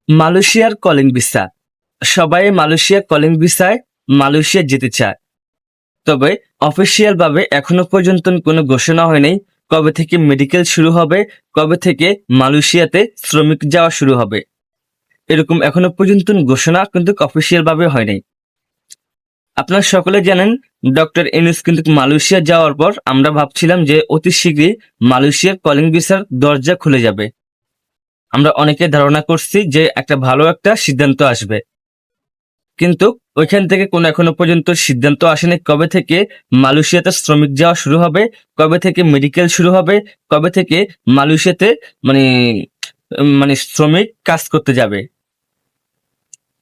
মালয়েশিয়ার calling visa. সবাই Malaysia calling ভিসায় মালয়েশিয়া যেতে চায়, তবে অফিসিয়াল ভাবে এখনো পর্যন্ত কোনো ঘোষণা হয়নি কবে থেকে মেডিকেল শুরু হবে, কবে থেকে মালয়েশিয়াতে শ্রমিক যাওয়া শুরু হবে। এরকম এখনো পর্যন্ত ঘোষণা কিন্তু অফিসিয়াল ভাবে হয়নি। আপনারা সকলে জানেন ডক্টর ইউনূস কিন্তু মালয়েশিয়া যাওয়ার পর আমরা ভাবছিলাম যে অতি শীঘ্রই মালয়েশিয়ার কলিং ভিসার দরজা খুলে যাবে। আমরা অনেকে ধারণা করছি যে একটা ভালো একটা সিদ্ধান্ত আসবে, কিন্তু ওইখান থেকে কোনো এখনো পর্যন্ত সিদ্ধান্ত আসেনি কবে থেকে মালয়েশিয়াতে শ্রমিক যাওয়া শুরু হবে, কবে থেকে মেডিকেল শুরু হবে, কবে থেকে মালয়েশিয়াতে মানে মানে শ্রমিক কাজ করতে যাবে।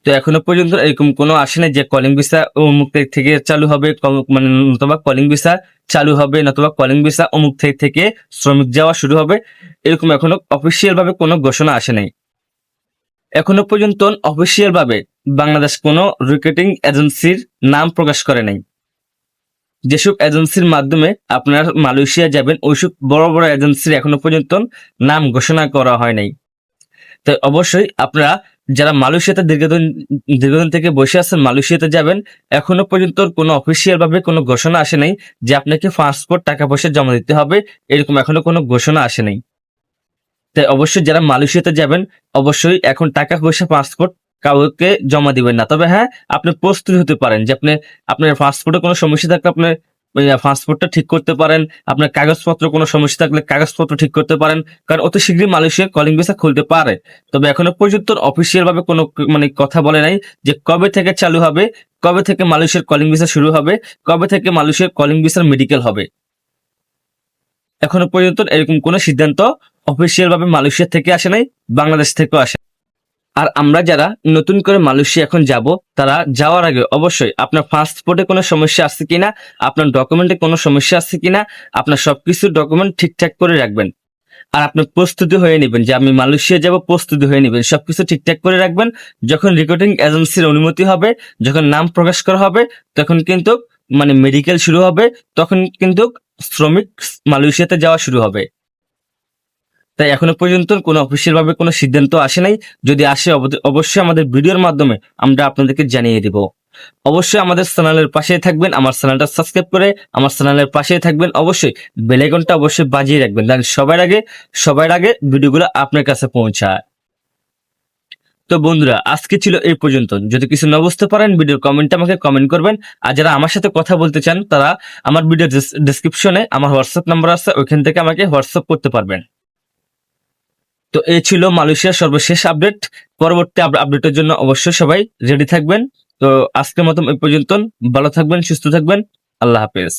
তো এখনো পর্যন্ত এরকম কোনো আসেনি যে কলিং ভিসা অমুক তারিখ থেকে চালু হবে, মানে নতুবা কলিং ভিসা চালু হবে, নতুবা কলিং ভিসা অমুক তারিখ থেকে শ্রমিক যাওয়া শুরু হবে। এরকম এখনো অফিসিয়াল ভাবে কোনো ঘোষণা আসে নাই। এখনো পর্যন্ত অফিসিয়াল ভাবে বাংলাদেশ কোনো রিক্রুটিং এজেন্সির নাম প্রকাশ করে নাই। যেসব এজেন্সির মাধ্যমে আপনারা মালয়েশিয়া যাবেন ওইসব বড় বড় এজেন্সির এখনো পর্যন্ত নাম ঘোষণা করা হয় নাই। তাই অবশ্যই আপনারা যারা মালয়েশিয়াতে দীর্ঘদিন থেকে বসে আছেন মালয়েশিয়াতে যাবেন, এখনো পর্যন্ত কোনো অফিসিয়াল ভাবে কোনো ঘোষণা আসে নাই যে আপনাকে পাসপোর্ট টাকা পয়সা জমা দিতে হবে, এরকম এখনো কোনো ঘোষণা আসে নাই। তাই অবশ্যই যারা মালয়েশিয়াতে যাবেন অবশ্যই এখন টাকা পয়সা পাসপোর্ট কাউকে জমা দিবেন না। তবে হ্যাঁ, আপনি প্রস্তুত হতে পারেন যে আপনার পাসপোর্টে কোনো সমস্যা থাকলে আপনি পাসপোর্টটা ঠিক করতে পারেন, আপনার কাগজপত্র কোনো সমস্যা থাকলে কাগজপত্র ঠিক করতে পারেন, কারণ অতি শীঘ্রই মালয়েশিয়া কলিং ভিসা খুলতে পারে। তবে এখনো পর্যন্ত অফিসিয়াল ভাবে কোনো কথা বলে নাই যে কবে থেকে চালু হবে, কবে থেকে মালয়েশিয়ার কলিং ভিসা শুরু হবে, কবে থেকে মালয়েশিয়ার কলিং ভিসার মেডিকেল হবে। এখনো পর্যন্ত এরকম কোনো সিদ্ধান্ত অফিসিয়াল ভাবে মালয়েশিয়া থেকে আসে নাই, বাংলাদেশ থেকেও আসে। আর আমরা যারা নতুন করে মালয়েশিয়া এখন যাব, তারা যাওয়ার আগে অবশ্যই আপনার পাসপোর্টে কোনো সমস্যা আছে কিনা, আপনার ডকুমেন্টে কোনো সমস্যা আছে কিনা, আপনার সবকিছু ডকুমেন্ট ঠিকঠাক করে রাখবেন। আর আপনি প্রস্তুতি হয়ে নেবেন যে আমি মালয়েশিয়া যাব, প্রস্তুতি হয়ে নেবেন, সবকিছু ঠিকঠাক করে রাখবেন। যখন রিক্রুটিং এজেন্সির অনুমতি হবে, যখন নাম প্রকাশ করা হবে, তখন কিন্তু মেডিকেল শুরু হবে, তখন কিন্তু শ্রমিক মালয়েশিয়াতে যাওয়া শুরু হবে। তাই এখনো পর্যন্ত কোনো অফিসিয়াল ভাবে কোনো সিদ্ধান্ত আসে নাই। যদি আসে অবশ্যই আমাদের ভিডিওর মাধ্যমে আমরা আপনাদেরকে জানিয়ে দিব। অবশ্যই আমাদের চ্যানেলের পাশেই থাকবেন, আমার চ্যানেলটা সাবস্ক্রাইব করে আমার চ্যানেলের পাশেই থাকবেন। অবশ্যই বেল আইকনটা অবশ্যই বাজিয়ে রাখবেন, তাহলে সবার আগে ভিডিওগুলো আপনার কাছে পৌঁছায়। তো বন্ধুরা, আজকে ছিল এই পর্যন্ত। যদি কিছু না বুঝতে পারেন ভিডিওর কমেন্টে আমাকে কমেন্ট করবেন। আর যারা আমার সাথে কথা বলতে চান তারা আমার ভিডিও ডেসক্রিপশনে আমার হোয়াটসঅ্যাপ নাম্বার আছে, ওইখান থেকে আমাকে হোয়াটসঅ্যাপ করতে পারবেন। তো এই ছিল মালয়েশিয়ার সর্বশেষ আপডেট। পরবর্তী আপডেটের জন্য অবশ্যই সবাই রেডি থাকবেন। তো আজকের মতো এই পর্যন্ত। ভালো থাকবেন, সুস্থ থাকবেন। আল্লাহ হাফেজ।